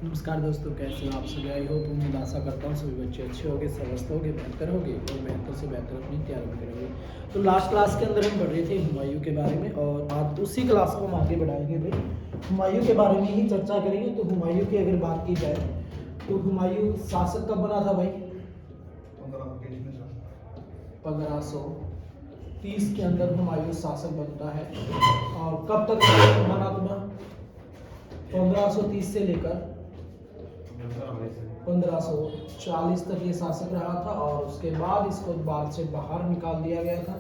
नमस्कार दोस्तों, कैसे हो आप सभी। आई होप उम्मीद आशा करता हूँ सभी बच्चे अच्छे होंगे, स्वस्थ होंगे, बेहतर होंगे और बेहतर से बेहतर अपनी तैयारी करेंगे। तो लास्ट क्लास के अंदर हम पढ़ रहे थे हुमायूं के बारे में और आज उसी क्लास को हम आगे बढ़ाएंगे भाई। हुमायूं के बारे में ही चर्चा करेंगे। तो हुमायूं की अगर बात की जाए तो हुमायूं शासक कब बना था भाई? 1530 के अंदर हुमायूं शासक बनता है। और कब तक बना था? 1530 से लेकर 1540 तक ये शासक रहा था और उसके बाद इसको बाद से बाहर निकाल दिया गया था।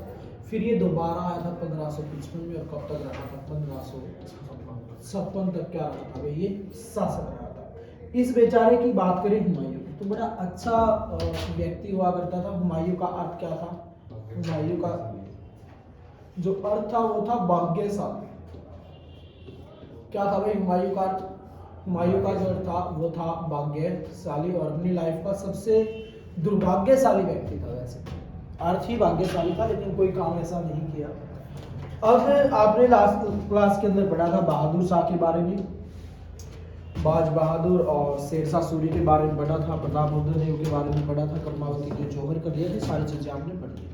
फिर ये दोबारा आया था 1555 में और कब तक रहा था? 1556 तक क्या रहा था भाई? ये शासक रहा था। इस बेचारे की बात करें हुमायूं की, तो बड़ा अच्छा व्यक्ति हुआ करता था। हुमायूं का अर्थ क्या था? हुमायूं का जो अर्थ था वो था भाग्यशाली। क्या था भाई हुमायूं का अर्थ? हुमायूं का जो था वो था भाग्यशाली और अपनी लाइफ का सबसे दुर्भाग्यशाली व्यक्ति था। वैसे अर्थ ही भाग्यशाली था लेकिन कोई काम ऐसा नहीं किया। अब आपने लास्ट क्लास के अंदर पढ़ा था बहादुर शाह के बारे में, बाज बहादुर और शेरशाह सूरी के बारे में पढ़ा था, प्रतापरुद्र देव के बारे में पढ़ा था, कर्मावती के जौहर कर लिए थे, सारी चीजें आपने पढ़ ली थी।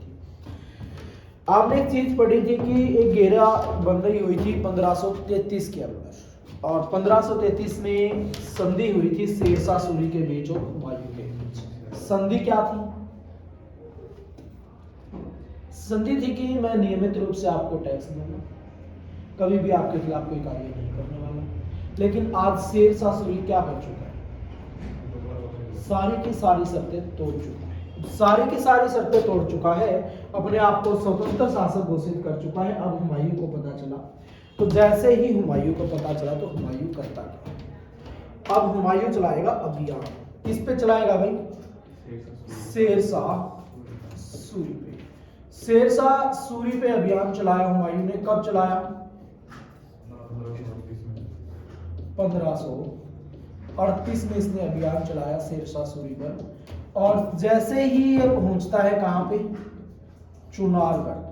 आपने एक चीज पढ़ी थी कि एक घेराबंदी हुई थी 1533 के अंदर और 1533 में संधि हुई थी शेरशाह सूरी के बीच और हुमायूं के बीच। संधि क्या थी? संधि थी कि मैं नियमित रूप से आपको टैक्स दूंगा, कभी भी आपके खिलाफ कोई कार्य नहीं करने वाला। लेकिन आज शेरशाह सूरी क्या कर चुका है? सारी की सारी शर्तें तोड़ चुका है। सारी की सारी शर्तें तोड़ चुका है, अपने आप को स्वतंत्र शासक घोषित कर चुका है। अब हुमायूं को पता चला, तो जैसे ही हुमायूं को पता चला तो हुमायूं करता क्या? अब हुमायूं चलाएगा अभियान। किस पे चलाएगा भाई? शेरशाह सूरी पे। शेरशाह सूरी पे अभियान चलाया हुमायूं ने। कब चलाया? 1538 में इसने अभियान चलाया शेरशाह सूरी पर। और जैसे ही ये पहुंचता है कहां पे? चुनारगढ़।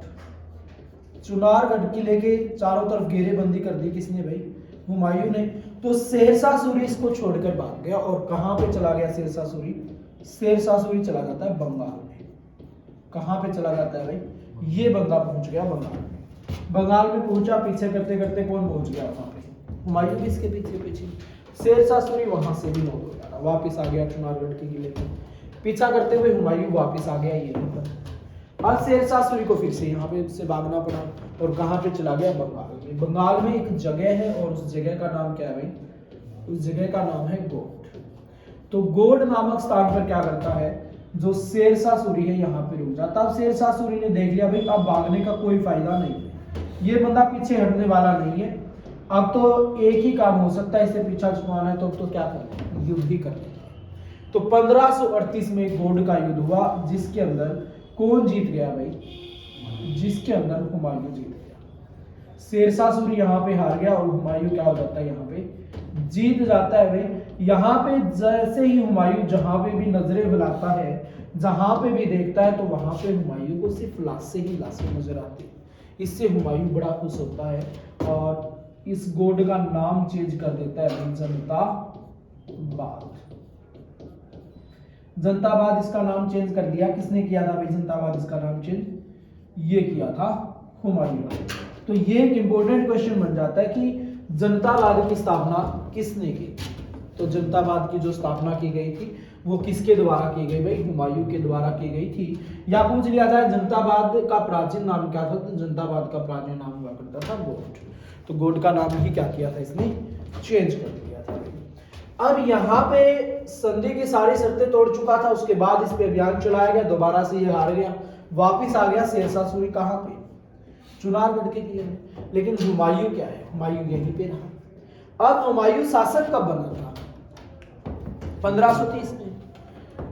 चुनारगढ़ किले के चारों तरफ घेरेबंदी कर दी। किसने भाई? हुमायूं ने। तो शेरशाह सूरी इसको छोड़कर भाग गया और कहां पे चला गया शेरशाह सूरी? शेरशाह सूरी चला जाता है बंगाल में। कहां पे चला जाता है भाई? ये बंदा पहुंच गया बंगाल में। बंगाल में पहुंचा, पीछे करते करते कौन पहुंच गया वहां पे? हुमायूं भी इसके पीछे पीछे। शेरशाह सूरी वहां से भी नौट हो गया, वापिस आ गया चुनारगढ़ के किले पे। पीछा करते हुए हुमायूं वापिस आ गया यहीं पर। आज शेरशाह सूरी को फिर से यहाँ पे से भागना पड़ा और कहाँ पे चला गया? बंगाल में। बंगाल में एक जगह है और उस जगह का नाम क्या है भाई? उस जगह का नाम है गोड। तो गोड नामक स्थान पर क्या करता है? जो शेरशाह सूरी है यहाँ पे रुक जाता। अब शेरशाह सूरी ने देख लिया भाई अब भागने का कोई फायदा नहीं है, ये बंदा पीछे हटने वाला नहीं है। अब तो एक ही काम हो सकता है, इसे पीछा छुपाना है। तो क्या करते? युद्ध ही करते। तो 1538 में गोड का युद्ध हुआ जिसके अंदर कौन जीत गया भाई? जिसके अंदर हुमायूं जीत गया। शेरशाह सूरी यहाँ पे हार गया और हुमायूं क्या हो जाता है? यहाँ पे जीत जाता है भाई। यहाँ पे जैसे ही हुमायूं जहां पे भी नजरें बुलाता है, जहां पे भी देखता है, तो वहां पे हुमायूं को सिर्फ लाशें ही लाशें नजर आती है। इससे हुमायूं बड़ा खुश होता है और इस गोड का नाम चेंज कर देता है जनताबाद। जनताबाद इसका नाम चेंज कर दिया। किसने किया था भाई जनताबाद इसका नाम चेंज? ये किया था हुमायूं ने। तो ये एक इंपॉर्टेंट क्वेश्चन बन जाता है कि जनताबाद की स्थापना किसने की? तो जनताबाद की जो स्थापना की गई थी वो किसके द्वारा की गई भाई? हुमायूं के द्वारा की गई थी। या पूछ लिया जाए जनताबाद का प्राचीन नाम क्या था? तो जनताबाद का प्राचीन नाम हुआ करता था गोड। तो गोड का नाम ही क्या किया था? इसने चेंज कर दिया था। अब यहाँ पे संधि की सारी शर्तें तोड़ चुका था, उसके बाद इस पे अभियान चलाया गया, दोबारा से ये हार गया, वापिस आ गया शेरशाह सूरी। कहाँ पे? चुनारगढ़ के किले में। लेकिन हुमायूं क्या है? हुमायूं यहीं पे रहा। अब हुमायूं शासक कब बना था? 1530 में।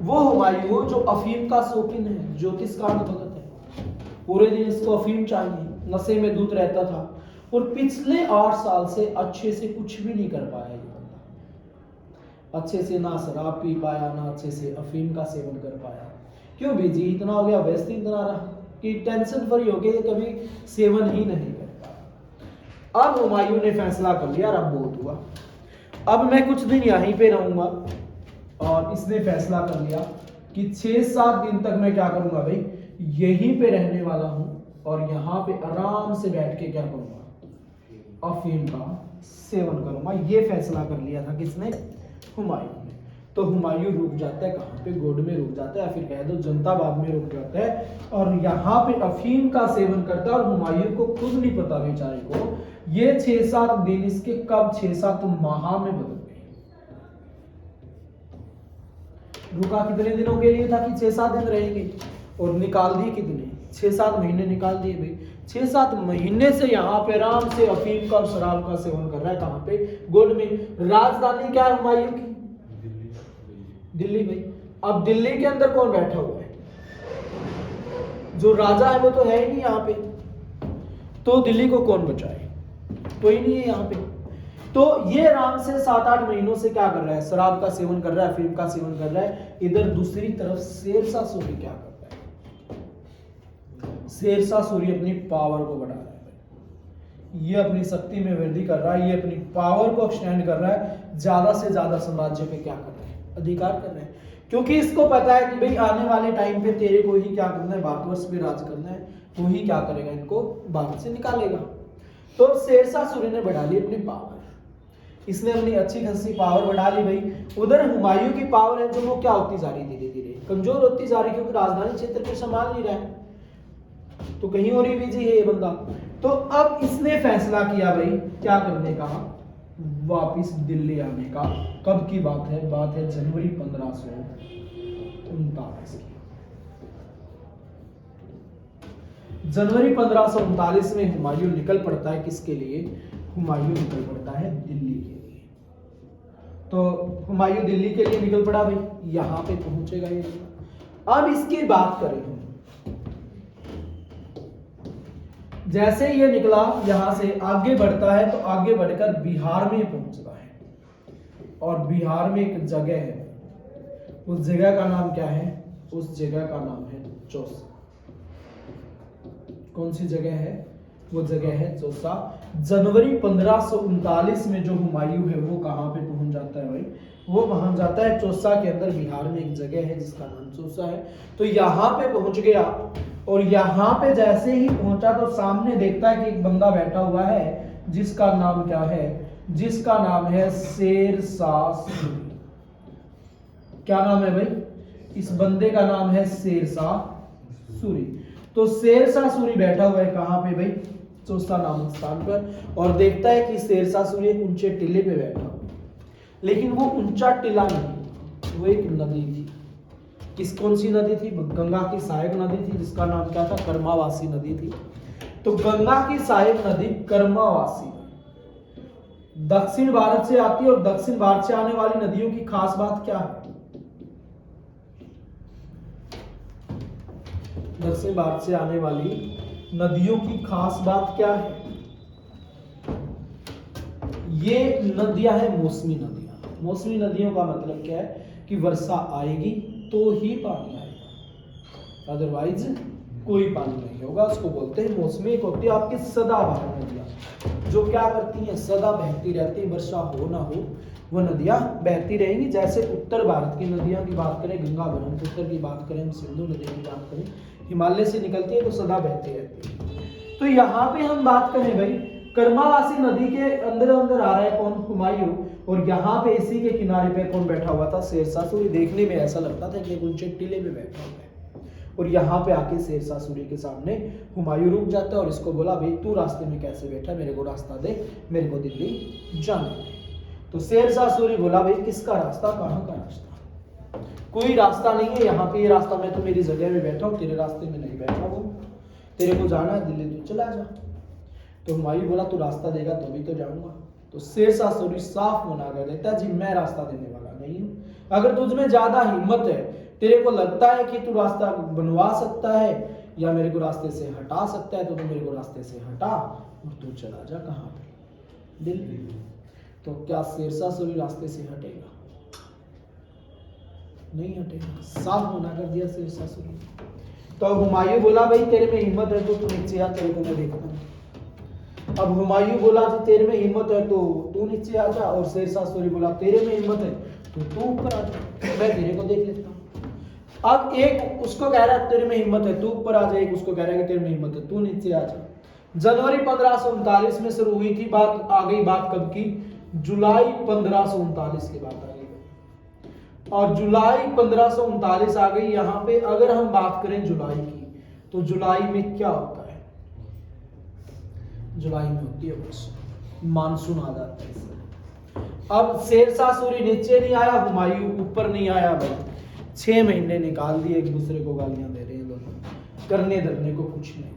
वो हुमायूं जो अफीम का शौकीन है, ज्योतिष कांड भगत है, पूरे दिन इसको अफीम चाहिए, नशे में धुत रहता था और पिछले 8 साल से अच्छे से कुछ भी नहीं कर पाया। अच्छे से ना शराब पी पाया, ना अच्छे से अफीम का सेवन कर पाया। क्यों? बिजी इतना हो गया, व्यस्त इतना रहा कि टेंशन फ्री हो गया, कभी सेवन ही नहीं कर पाया। अब हुमायूं ने फैसला कर लिया, अब बहुत हुआ। अब मैं कुछ दिन यहीं पे रहूंगा, और इसने फैसला कर लिया कि 6-7 दिन तक मैं क्या करूंगा भाई, यहीं पे रहने वाला हूं और यहाँ पे आराम से बैठ के क्या करूंगा, अफीम का सेवन करूंगा। ये फैसला कर लिया था किसने, हुमायूं ने। तो हुमायूं रुक जाता है कहाँ पे, गोड में रुक जाता है, फिर कह दो जनताबाद में रुक जाता है, और यहाँ पे अफीम का सेवन करता है। और हुमायूं को खुद नहीं पता बेचारे को, ये 6-7 दिन इसके कब 6-7 माह में बदल गए। रुका कितने दिनों के लिए था कि 6-7 दिन रहेंगे, और निकाल दिए कितने, 6-7 महीने निकाल दिए भाई। 6-7 महीने से यहाँ पे आराम से अफीम का और शराब का सेवन कर रहा है, कहाँ पे, गोड में। राजधानी क्या है हुमायूं की, दिल्ली भाई। अब दिल्ली के अंदर कौन बैठा हुआ है, जो राजा है वो तो है ही नहीं यहाँ पे, तो दिल्ली को कौन बचाए, कोई नहीं है यहाँ पे। तो ये आराम से 7-8 महीनों से क्या कर रहा है, शराब का सेवन कर रहा है, अफीम का सेवन कर रहा है। इधर दूसरी तरफ शेरशाह सूरी क्या करता है, शेरशाह सूरी अपनी पावर को बढ़ा रहा है, ये अपनी शक्ति में वृद्धि कर रहा है, ये अपनी पावर को एक्सटेंड कर रहा है, ज्यादा से ज्यादा साम्राज्य पे क्या कर रहा है, अधिकार कर रहा है। क्योंकि इसको पता है कि भाई आने वाले टाइम पे तेरे को ही क्या करना है, भारतवर्ष पे राज करना है, तू ही क्या करेगा, इनको भारत से निकालेगा। तो शेरशाह सूरी ने बढ़ा ली अपनी पावर, इसने अपनी अच्छी खासी पावर बढ़ा ली भाई। उधर हुमायूं की पावर है जो वो क्या होती जा रही, धीरे धीरे कमजोर होती जा रही, क्योंकि राजधानी क्षेत्र को संभाल नहीं रहा है, तो कहीं और ही बिजी है ये बंदा। तो अब इसने फैसला किया भाई क्या करने का, वापिस दिल्ली आने का। कब की बात है, बात है जनवरी 1539 की। जनवरी 1539 में हुमायूं निकल पड़ता है, किसके लिए, हुमायूं निकल पड़ता है दिल्ली के लिए। तो हुमायूं दिल्ली के लिए निकल पड़ा भाई, यहां पे पहुंचेगा ये। अब इसकी बात करें हम, जैसे ये निकला यहां से आगे बढ़ता है, तो आगे बढ़कर बिहार में पहुंचता है, और बिहार में एक जगह है, उस जगह का नाम क्या है, उस जगह का नाम है चौसा। कौन सी जगह है, वो जगह है चौसा। जनवरी 1539 में जो हुमायूं है वो कहां पे पहुंच जाता है भाई, वो पहुंच जाता है चौसा के अंदर। बिहार में एक जगह है जिसका नाम चौसा है। तो यहां पे पहुंच गया, और यहां पे जैसे ही पहुंचा तो सामने देखता है कि एक बंदा बैठा हुआ है जिसका नाम क्या है, जिसका नाम है शेरशाह सूरी। क्या नाम है भाई, इस बंदे का नाम है शेरशाह सूरी। तो शेरशाह सूरी बैठा हुआ है कहां पे भाई, चौसा नामक स्थान पर, और देखता है कि शेरशाह सूरी एक ऊंचे टीले पे बैठा हुआ, लेकिन वो ऊंचा टीला नहीं, वो एक नदी थी। किस कौन सी नदी थी, गंगा की सहायक नदी थी, जिसका नाम क्या था, कर्मावासी नदी थी। तो गंगा की सहायक नदी कर्मावासी दक्षिण भारत से आती है, और दक्षिण भारत से आने वाली नदियों की खास बात क्या है, दक्षिण भारत से आने वाली नदियों की खास बात क्या है, ये नदियां हैं मौसमी नदियां। मौसमी नदियों का मतलब क्या है कि वर्षा आएगी तो ही पानी आएगा, अदरवाइज कोई पानी नहीं होगा। उसको बोलते हैं मौसमी। एक होती है आपकी सदाबहार नदियां, जो क्या करती हैं, सदा बहती रहती है, वर्षा हो ना हो वो नदियां बहती रहेंगी। जैसे उत्तर भारत की नदियां की बात करें, गंगा ब्रह्मपुत्र की बात करें, सिंधु नदी की बात करें, हिमालय से निकलती है तो सदा बहती रहती है। तो यहाँ पे हम बात करें भाई, कर्मावासी नदी के अंदर अंदर आ रहा है कौन, हुमायूं, और यहाँ पे इसी के किनारे पे कौन बैठा हुआ था, शेरशाह सूरी। देखने में ऐसा लगता था कि ऊंचे टीले में बैठा हुआ है, और यहाँ पे आके शेरशाह सूरी के सामने हुमायूं रुक जाता है, और इसको बोला भाई तू रास्ते में कैसे बैठा, मेरे को रास्ता दे, मेरे को दिल्ली जाना है। तो शेरशाह सूरी बोला भाई किसका रास्ता, कहाँ का रास्ता, कोई रास्ता नहीं है यहाँ पे, ये रास्ता, मैं तो मेरी जगह में बैठा हूँ, तेरे रास्ते में नहीं बैठा हूँ, तेरे को जाना है दिल्ली तो चला जा। तो हुमायूं बोला तू रास्ता देगा तभी तो जाऊंगा। तो शेरशाह सूरी साफ मना कर देता है, जी मैं रास्ता देने वाला नहीं हूँ। अगर तुझ में ज्यादा हिम्मत है, तेरे को लगता है कि तू रास्ता बनवा सकता है या मेरे को रास्ते से हटा सकता है, तो तू मेरे को रास्ते से हटा और तू चला जा, कहाँ पे, दिल्ली। तो क्या शेरशाह सूरी रास्ते से हटेगा, नहीं हटेगा, साफ मना कर दिया शेरशाह सूरी। तो हुमायूं बोला भाई तेरे में हिम्मत है तो तू नीचे आ, तेरे को मैं देखता हूँ। अब हुमायूं बोला जी तेरे में हिम्मत है तो तू नीचे आ जा, और शेरशाह सूरी बोला तेरे में हिम्मत है तो तू ऊपर आ जा, मैं तेरे को देख लेता हूँ। अब एक उसको कह रहा है तेरे में हिम्मत है तू ऊपर आ जा, एक उसको कह रहा है कि तेरे में हिम्मत है तू नीचे आ जा। जनवरी 1539 में शुरू हुई थी बात, आ गई बात कब की? जुलाई 1539 की बात आ गई, और जुलाई 1539 आ गई। यहाँ पे अगर हम बात करें जुलाई की, तो जुलाई में क्या होता है? जुलाई में होती है मानसून आ जाता है। अब शेरशाह सूरी नीचे नहीं आया, हुमायूं ऊपर नहीं आया भाई, 6 महीने निकाल दिए, एक दूसरे को गालियां दे रहे हैं दोनों, करने धरने को कुछ नहीं है,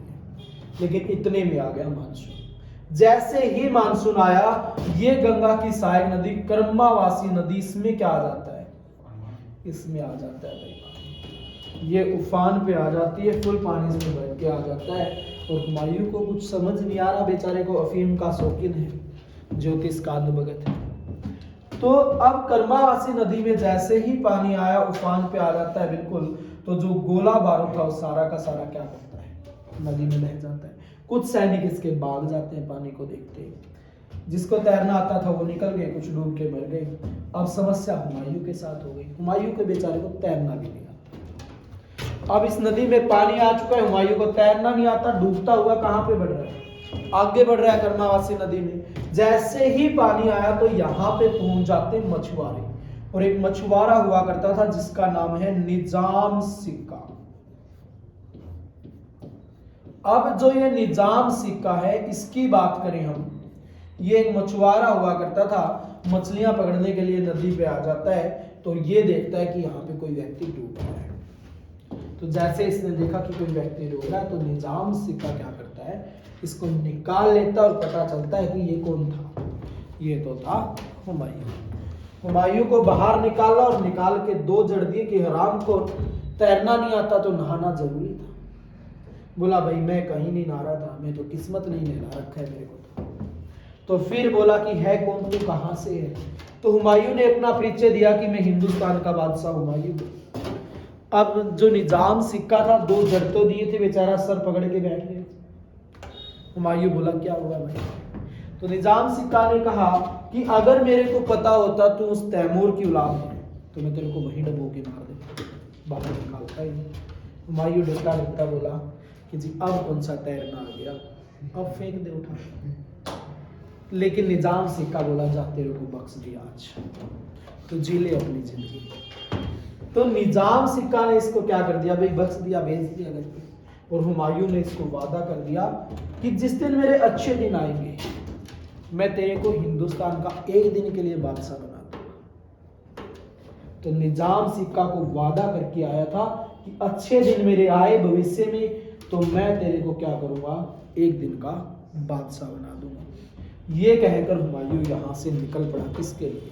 लेकिन इतने में आ गया मानसून। जैसे ही मानसून आया, ये गंगा की सहायक नदी कर्मावासी नदी, इसमें क्या आ जाता है? इसमें आ जाता है भाई, ये उफान पे आ जाती है, फुल पानी इसमें भर के आ जाता है। और हुमायूं को कुछ समझ नहीं आ रहा, बेचारे को अफीम का शौकीन है, ज्योतिष कांड भगत है। तो अब कर्मावासी नदी में जैसे ही पानी आया, उफान पे आ जाता है बिल्कुल, तो जो गोला बारूद था वो सारा का सारा क्या करता है? नदी में बह जाता है। कुछ सैनिक इसके भाग जाते हैं पानी को देखते ही, जिसको तैरना आता था वो निकल गए, कुछ डूब के मर गए। अब समस्या हुमायूं के साथ हो गई, हुमायूं के बेचारे को तैरना भी नहीं आता। अब इस नदी में पानी आ चुका है, हुमायूं को तैरना नहीं आता, डूबता हुआ कहां पे बढ़ रहा है? आगे बढ़ रहा है कर्मावासी नदी में। जैसे ही पानी आया तो यहाँ पे पहुंच जाते मछुआरे, और एक मछुआरा हुआ करता था जिसका नाम है निजाम सिक्का। अब जो ये निजाम सिक्का है, इसकी बात करें हम, ये एक मछुआरा हुआ करता था, मछलियां पकड़ने के लिए नदी पे आ जाता है, तो ये देखता है कि यहाँ पे कोई व्यक्ति डूब रहा है। तो जैसे इसने देखा कि कोई व्यक्ति डूब रहा है, तो निजाम सिक्का क्या करता है? इसको निकाल लेता और पता चलता है कि ये कौन था? ये तो था हुमायूं। हुमायूं को बाहर निकाला और निकाल के 2 जड़ दिए कि हराम को तैरना नहीं आता तो नहाना जरूरी था। बोला भाई मैं कहीं नहीं नहा रहा था, मैं तो किस्मत नहीं नहा रखा है मेरे को। तो फिर बोला कि है कौन तू, कहां से है? तो हुमायूं ने अपना परिचय दिया कि मैं हिंदुस्तान का बादशाह हुमायूं। अब जो निजाम सिक्का था, 2 जड़ तो दिए थे, बेचारा सर पकड़ के बैठ गया। हुमायूं बोला क्या हुआ भाई? तो निजाम सिक्का ने कहा कि अगर मेरे को पता होता तू उस तैमूर की औलाद है तो मैं तेरे को वहीं डबो के मार देता, बाहर निकालता ही। हुमायूं डरता डरता बोला कि जी अब कौन सा तैरना आ गया, अब फेंक दे उठा। लेकिन निजाम सिक्का बोला जा तेरे को बख्श दिया आज, तो जी ले अपनी जिंदगी। तो निजाम सिक्का ने इसको क्या कर दिया भाई? बख्श दिया, भेज दिया घर पे। और हुमायूं ने इसको वादा कर दिया कि जिस दिन मेरे अच्छे दिन आएंगे, मैं तेरे को हिंदुस्तान का 1 दिन के लिए बादशाह बना दूंगा। तो निजाम सिक्का को वादा करके आया था कि अच्छे दिन मेरे आए भविष्य में, तो मैं तेरे को क्या करूंगा? 1 दिन का बादशाह बना दूंगा। ये कहकर हुमायूं यहाँ से निकल पड़ा, किसके लिए?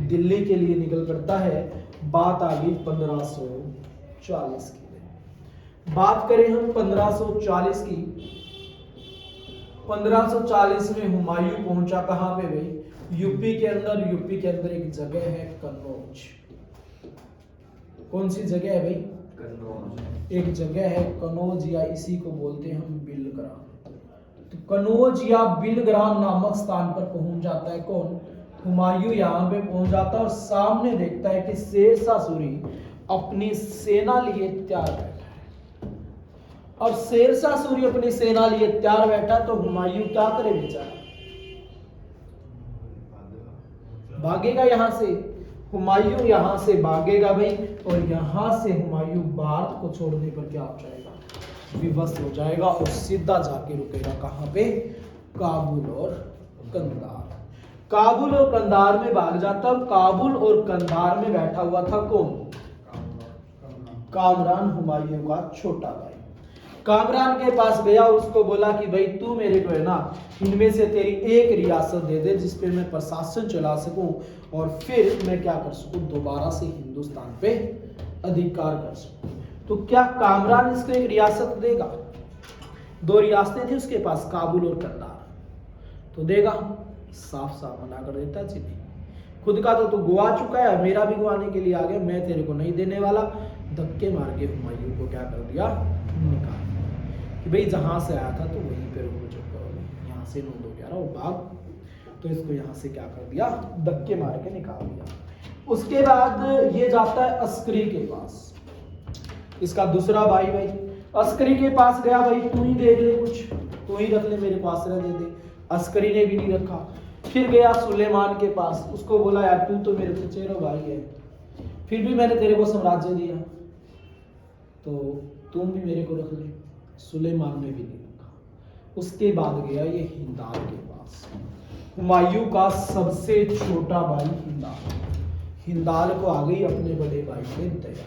दिल्ली के लिए निकल पड़ता है। बात आ गई 1540 की। बात करें हम 1540 की, 1540 में हुमायूं पहुंचा कहां पे भाई? यूपी के अंदर। यूपी के अंदर एक जगह है कन्नौज। कौन सी जगह है भाई? कन्नौज। एक जगह है कन्नौज, या इसी को बोलते हैं हम बिलग्राम। तो कन्नौज या बिलग्राम नामक स्थान पर पहुंच जाता है कौन? हुमायूं यहाँ पे पहुंच जाता है और सामने देखता है कि शेरशाह सूरी अपनी सेना लिए तैयार बैठा है। और शेरशाह सूरी अपनी सेना लिए तैयार बैठा, तो हुमायूं क्या करे बेचारा? भागेगा यहां से। हुमायूं यहां से भागेगा भाई, और यहां से हुमायूं भारत को छोड़ने पर क्या हो जाएगा? विवश हो जाएगा, और सीधा जाके रुकेगा कहां पे? काबुल और कंधार। काबुल और कंधार में भाग जाता। काबुल और कंधार में बैठा हुआ था कौन? कामरान, हुमायूं का छोटा भाई। कामरान के पास गया, उसको बोला कि भाई तू मेरे को है ना, इनमें से तेरी एक रियासत दे दे जिस पे मैं प्रशासन चला सकूं, और फिर मैं क्या कर सकूं? दोबारा से हिंदुस्तान पे अधिकार कर सकूं। तो क्या कामरान इसको एक रियासत देगा? 2 रियासतें थी उसके पास, काबुल और कंधार, तो देगा? साफ साफ मना कर देता जी नहीं, खुद का तो तू गुआ चुका है, मेरा भी गुआने के लिए आ गया, मैं तेरे को नहीं देने वाला। धक्के मार के हुमायूं को क्या कर दिया? निकाल कि भाई जहां से आया था तो वहीं पे रुको, जो करो, यहाँ से 9-2-11 वो भाग, तो इसको यहाँ से क्या कर दिया, धक्के मार के निकाल दिया। उसके बाद ये जाता है अस्करी के पास, इसका दूसरा भाई अस्करी के पास गया, भाई तू ही देख ले, कुछ तू ही रख ले, मेरे को आसरा दे दे। अस्करी ने भी नहीं रखा। फिर गया सुलेमान के पास, उसको बोला यार तू तो मेरे चचेरा भाई है, फिर भी मैंने तेरे को साम्राज्य दिया, तो तुम भी मेरे को रख ले। सुलेमान ने भी नहीं रखा। उसके बाद गया ये हिंदाल के पास, हुमायूं का सबसे छोटा भाई हिंदाल। हिंदाल को आ गई अपने बड़े भाई पे दया।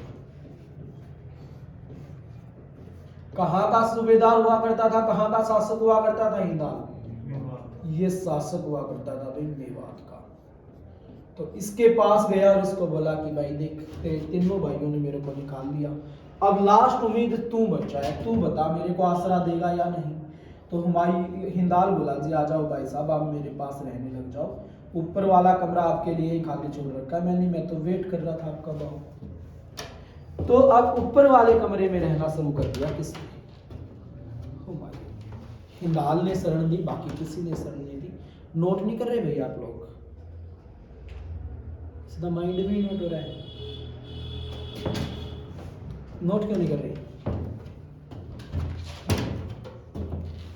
कहाँ का सूबेदार हुआ करता था, कहाँ का शासक हुआ करता था हिंदाल? ये शासक हुआ करता था भाई मेवात का। तो इसके पास गया और इसको बोला कि भाई देख, तेरे तीनों भाइयों ने मेरे को निकाल दिया, अब लास्ट उम्मीद तू बचा है, तू बता मेरे को आसरा देगा या नहीं। तो हुमायूं हिंदाल बोला जी आ जाओ भाई साहब, आप मेरे पास रहने लग जाओ, ऊपर वाला कमरा आपके लिए ही खाली छोड़ रखा है मैंने, मैं तो वेट कर रहा था आप कब आओ। तो अब ऊपर वाले कमरे में रहना शुरू कर दिया किसने? हुमायूं। हिंदाल ने शरण दी, बाकी किसी ने शरण नहीं दी। नोट नहीं कर रहे भाई आप लोग? सीधा माइंड में ही नोट हो रहा है, नोट क्यों नहीं कर रहे?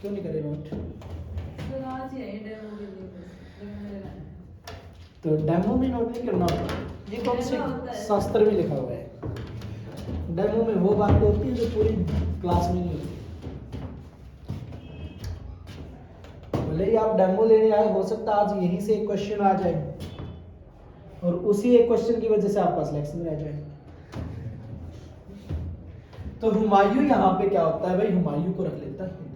क्यों नहीं कर रहे नोट? तो डेमो में नोट नहीं करना होता, ये कौन से शास्त्र में लिखा हुआ है? डेमो में वो बात होती है जो पूरी क्लास में नहीं होती। भले ही आप डेमो लेने आए, हो सकता है आज यहीं से एक क्वेश्चन आ जाए और उसी एक क्वेश्चन की वजह से आपका सिलेक्शन रह जाए। तो हुमायूं यहाँ पे क्या होता है भाई, हुमायूं को रख लेता है हिंदाल।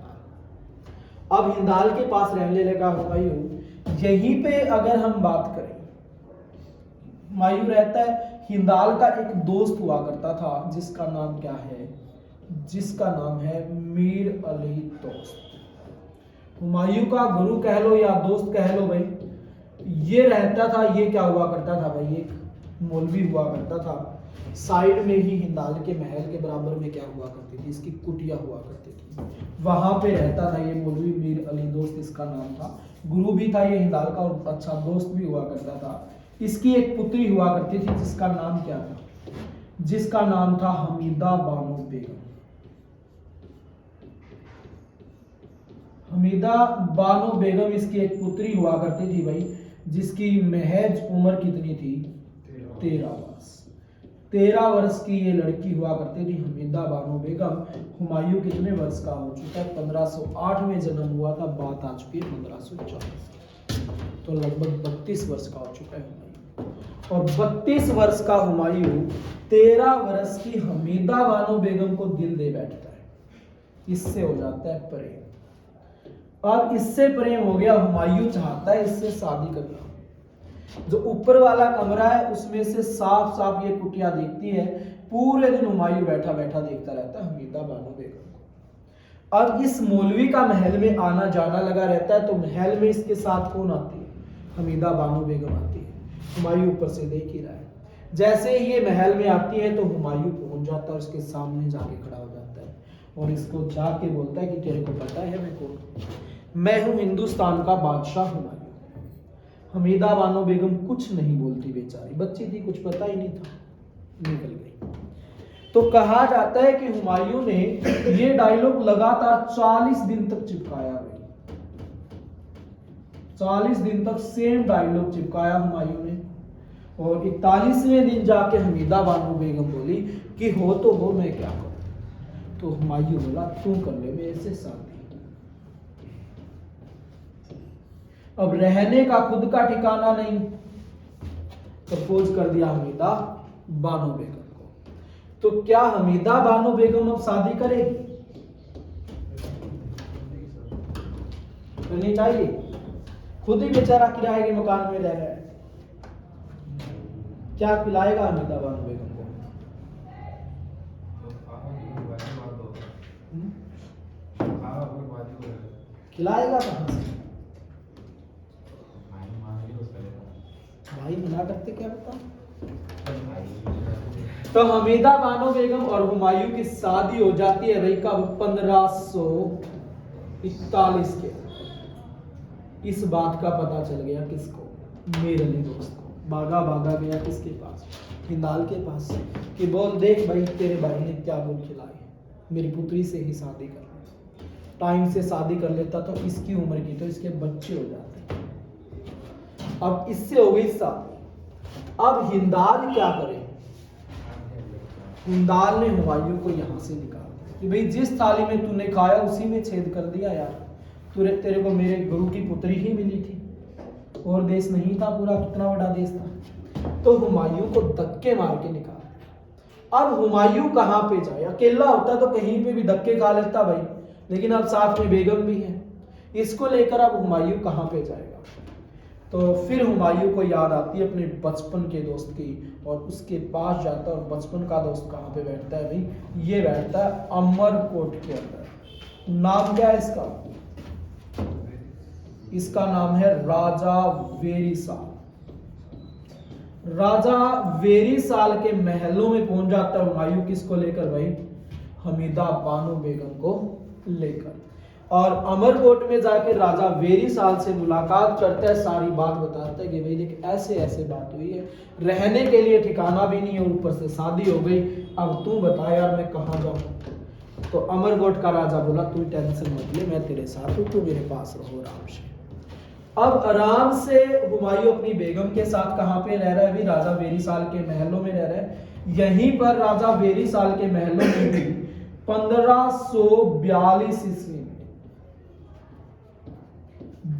अब हिंदाल के पास रहने लगा हुमायूं। यहीं पे अगर हम बात करें, हुमायूं रहता है, हिंदाल का एक दोस्त हुआ करता था जिसका नाम क्या है, जिसका नाम है मीर अली दोस्त। हुमायूं का गुरु कह लो या दोस्त कह लो भाई, ये रहता था, ये क्या हुआ करता था भाई, एक मौलवी हुआ करता था। साइड में ही हिंदाल के महल के बराबर में क्या हुआ करती थी, इसकी कुटिया हुआ करती थी, वहां पे रहता था ये मौलवी मीर अली दोस्त, इसका नाम था। गुरु भी था ये हिंदाल का और अच्छा दोस्त भी हुआ करता था। इसकी एक पुत्री हुआ करती थी जिसका नाम क्या था, जिसका नाम था हमीदा बानो बेगम। हमीदा बानो बेगम इसकी एक पुत्री हुआ करती थी भाई, जिसकी महज उम्र कितनी थी, 13 वर्ष। 13 वर्ष की ये लड़की हुआ करती थी हमीदा बानो बेगम। हुमायूं कितने वर्ष का हो चुका है, 1508 में जन्म हुआ था, बात आ चुकी है 1540, तो लगभग 32 वर्ष का हो चुका है हुमायूं। और 32 वर्ष का हुमायूं 13 वर्ष की हमीदा बानो बेगम को दिल दे बैठता है, इससे हो जाता है प्रेम। अब इससे प्रेम हो गया, हुमायूं चाहता है इससे शादी करना। जो ऊपर वाला कमरा है उसमें से साफ साफ ये कुटिया दिखती है, पूरे दिन हुमायूं बैठा बैठा देखता रहता है हमीदा बानो बेगम को। अब इस मौलवी का महल में आना जाना लगा रहता है, तो महल में इसके साथ कौन आती है, हमीदा बानो बेगम आती है। हुमायूं ऊपर से देख ही रहा है। जैसे ही ये महल में आती है तो हुमायूं पहुंच जाता है, उसके सामने जाके खड़ा हो जाता है और इसको जाके बोलता है कि तेरे को पता है मैं कौन हूं? मैं हूं हिंदुस्तान का बादशाह हुमायूं। हमीदा बानो बेगम कुछ नहीं बोलती, बेचारी बच्ची थी, कुछ पता ही नहीं था, निकल गई। तो कहा जाता है कि हुमायूं ने ये डायलॉग लगातार 40 दिन तक चिपकाया भाई, 40 दिन तक सेम डायलॉग चिपकाया हुमायूं ने। और 41वें दिन जाके हमीदा बानो बेगम बोली कि हो तो हो, मैं क्या करूं? तो हुमायूं बोला तू कर ले मेरे से शादी। अब रहने का खुद का ठिकाना नहीं, प्रपोज कर दिया हमीदा बानो बेगम को। तो क्या हमीदा बानो बेगम अब शादी करेगी? करनी चाहिए, खुद ही बेचारा किराए के मकान में रह रहा है, क्या खिलाएगा हमीदा बानो बेगम को? खिलाएगा कहां से? भाई मना करते क्या बता। तो हमीदा बानो बेगम और हुमायूं की शादी हो जाती है भाई कब, 1541 के। इस बात का पता चल गया किसको, मीर अली दोस्त को। भागा भागा गया किसके पास, हिंदाल के पास, कि बोल देख भाई तेरे भाई ने क्या बोल खिलाई, मेरी पुत्री से ही शादी कर ले। टाइम से शादी कर लेता तो इसकी उम्र की तो इसके बच्चे हो जाते। अब इससे हो गई शादी। अब हिंदाल क्या करे, हिंदाल ने हुमायूं को यहां से निकाल दिया कि भाई जिस थाली में तूने खाया उसी में छेद कर दिया यार, तेरे को मेरे गुरु की पुत्री ही मिली थी, और देश नहीं था पूरा, कितना बड़ा देश था। तो हुमायूं को धक्के मार के निकाल दिया। अब हुमायूं कहां पे जाए, अकेला होता तो कहीं पे भी धक्के खा लेता भाई, लेकिन अब साथ में बेगम भी है, इसको लेकर अब हुमायूं कहां पे जाएगा। तो फिर हुमायूं को याद आती है अपने बचपन के दोस्त की, और उसके पास जाता है। और बचपन का दोस्त कहाँ पे बैठता है भाई, ये बैठता है अमरकोट के अंदर। नाम क्या है इसका, इसका नाम है राजा वेरीसाल। राजा वेरीसाल के महलों में पहुंच जाता है हुमायूं, किसको लेकर भाई, हमीदा बानो बेगम को लेकर। और अमरकोट में जाकर राजा वेरीसाल से मुलाकात करता है, सारी बात बताता है कि भाई देख ऐसे ऐसे बात हुई है, रहने के लिए ठिकाना भी नहीं है, ऊपर से शादी हो गई, अब तू बता यार मैं कहाँ जाऊँ। तो अमरकोट का राजा बोला तू टेंशन मत ले, मैं तेरे साथ हूँ, तू मेरे पास रहो आराम से। अब आराम से हुमायूं अपनी बेगम के साथ कहाँ पे रह रहा है, भी राजा वेरीसाल के महलों में रह रहा है। यहीं पर राजा वेरीसाल के महलों में भी 1542 ईस्वी में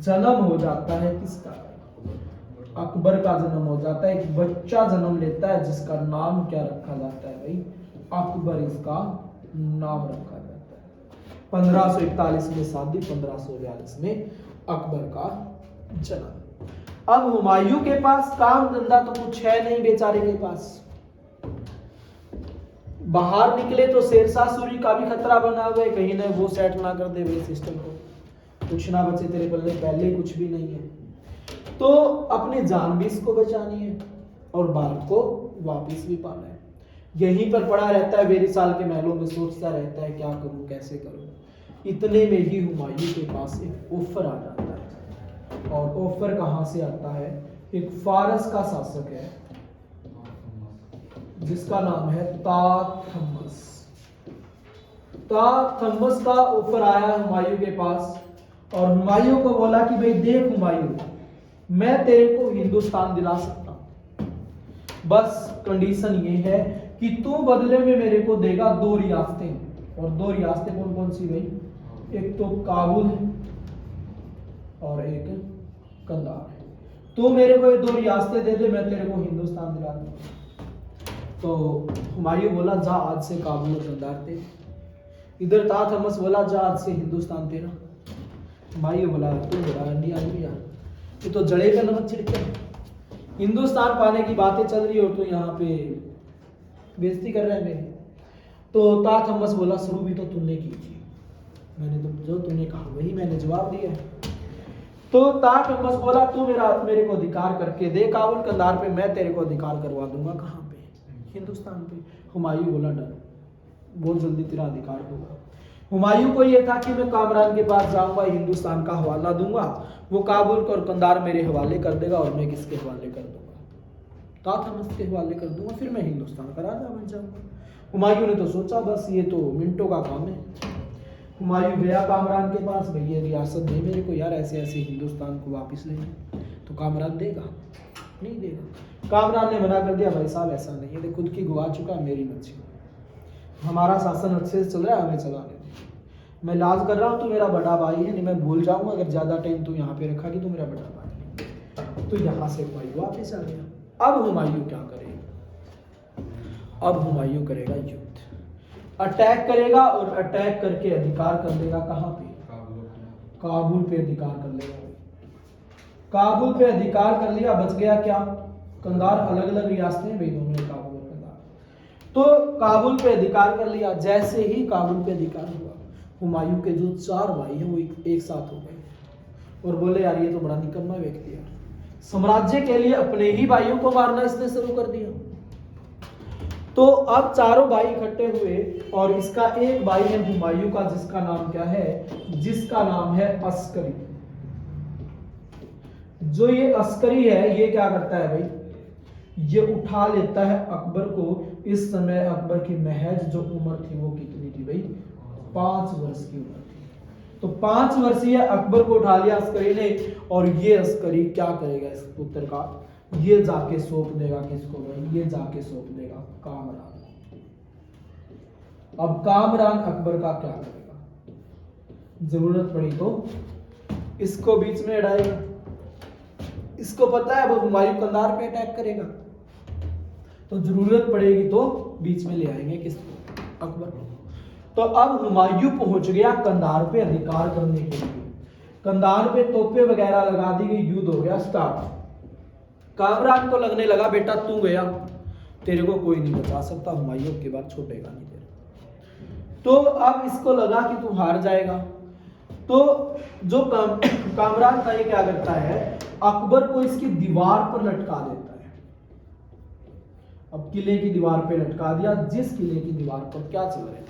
जन्म हो जाता है किसका, अकबर का जन्म हो जाता है। एक बच्चा जन्म लेता है जिसका नाम क्या रखा जाता है भाई, अकबर इसका नाम रखा जाता है। 1541 में शादी, 1542 में अकबर का जन्म। अब हुमायूं के पास काम धंधा तो कुछ है नहीं बेचारे के पास, बाहर निकले तो शेरशाह सूरी का भी खतरा बना हुआ है, कहीं ना वो सेट ना कर दे भाई सिस्टम को, कुछ ना बचे तेरे पल्ले, पहले कुछ भी नहीं है। तो अपनी जान भी इसको बचानी है और भारत को वापस भी पाना है। यहीं पर पड़ा रहता है वेरीसाल के महलों में, सोचता रहता है क्या करूं कैसे करूं। इतने में ही हुमायूं के पास एक ऑफर आ जाता है, और ऑफर कहां से आता है, एक फारस का शासक है जिसका नाम है ताथमस। ताथमस का ऑफर आया हुमायूं के पास, और हुमायूं को बोला कि भाई देख हुमायूं, मैं तेरे को हिंदुस्तान दिला सकता हूं, बस कंडीशन ये है कि तू बदले में मेरे को देगा 2 रियासतें। और 2 रियासतें कौन कौन सी भाई, एक तो काबुल है और एक कंधार है। तू मेरे को ये 2 रियासतें दे दे, मैं तेरे को हिंदुस्तान दिला दूंगा। तो हुमायूं बोला जा आज से काबुल और कंधार तेरे। इधर ताथमस बोला जा आज से हिंदुस्तान तेरा। हुमायूं बोला तू बड़ा अंडी आदमी यार, तू तो जड़े पे नमक छिड़के, हिंदुस्तान पाने की बातें चल रही हो तो यहाँ पे बेइज्जती कर रहे हैं मेरी। तो ताथमस बोला शुरू भी तो तुमने की थी, मैंने तो जो तुमने कहा वही मैंने जवाब दिया है। तो ताथमस बोला तू मेरे को अधिकार करके दे काबुल कंधार पे, मैं तेरे को अधिकार करवा दूंगा कहाँ पे, हिंदुस्तान पे। हुमायूं बोला डर, बहुत जल्दी तेरा अधिकार होगा। हुमायूं को यह था कि मैं कामरान के पास जाऊंगा, हिंदुस्तान का हवाला दूंगा, वो काबुल और कंधार मेरे हवाले कर देगा, और मैं किसके हवाले कर दूंगा, ताथमस के हवाले कर दूंगा, फिर मैं हिंदुस्तान का राजा बन जाऊंगा। हुमायूं ने तो सोचा बस ये तो मिनटों का काम है। हुमायूं गया कामरान के पास, भैया रियासत दे मेरे को यार, ऐसे ऐसे हिंदुस्तान को वापस लेना। तो कामरान देगा, नहीं देगा। कामरान ने मना कर दिया, भाई साहब ऐसा नहीं है, खुद की गुआ चुका, मेरी मर्जी, हमारा शासन अच्छे से चल रहा है, हमें चलाने दे, मैं लाज कर रहा हूँ, तू मेरा बड़ा भाई है, नहीं मैं भूल जाऊंगा अगर ज्यादा टाइम तू यहाँ पे रखा कि तू मेरा बड़ा भाई है। तो यहाँ से हुमायूं वापस आ गया। अब हुमायूं क्या करेगा, अब हुमायूं करेगा युद्ध, अटैक करेगा, और अटैक करके अधिकार कर लेगा कहाँ पे, काबुल पे अधिकार कर लेगा। काबुल पे अधिकार कर लिया, बच गया क्या, कंधार, अलग अलग रियासतें भाई दोनों, काबुल और कंधार। तो काबुल पे अधिकार कर लिया। जैसे ही काबुल पे अधिकार हुआ, हुमायूं के जो 4 भाई हैं वो एक साथ हो गए और बोले यार ये तो बड़ा निकम्मा व्यक्ति है, साम्राज्य के लिए अपने ही भाइयों को मारना इसने शुरू कर दिया। तो अब चारों भाई इकट्ठे हुए, और इसका एक भाई है हुमायूं का, जिसका नाम क्या है, जिसका नाम है अस्करी। जो ये अस्करी है ये क्या करता है भाई, ये उठा लेता है अकबर को। इस समय अकबर की महज जो उम्र थी वो कितनी थी भाई, 5 वर्ष की उम्र थी। तो 5 वर्षीय अकबर को उठा लिया अस्करी ने, और ये अस्करी क्या करेगा इस पुत्र का, ये जाके सौंप देगा किसको भाई, ये जाके सौंप देगा कामरान। अब कामरान अकबर का क्या करेगा, जरूरत पड़ी तो इसको बीच में हटाएगा। इसको पता है वो हुमायूं कंधार पे अटैक करेगा, तो जरूरत पड़ेगी तो बीच में ले आएंगे किसको, अकबर को। तो अब हुमायूं पहुंच गया कंधार पे अधिकार करने के लिए। कंधार पे तोपे वगैरह लगा दी गई, युद्ध हो गया स्टार्ट। कामरान को लगने लगा बेटा तू गया, तेरे को कोई नहीं बचा सकता, हुमायूं के बाद छूटेगा नहीं तेरे। तो अब इसको लगा कि तू हार जाएगा। तो जो कामरान था ये क्या करता है, अकबर को इसकी दीवार पर लटका देता है। अब किले की दीवार पे लटका दिया। जिस किले की दीवार पर क्या चल रहे थे,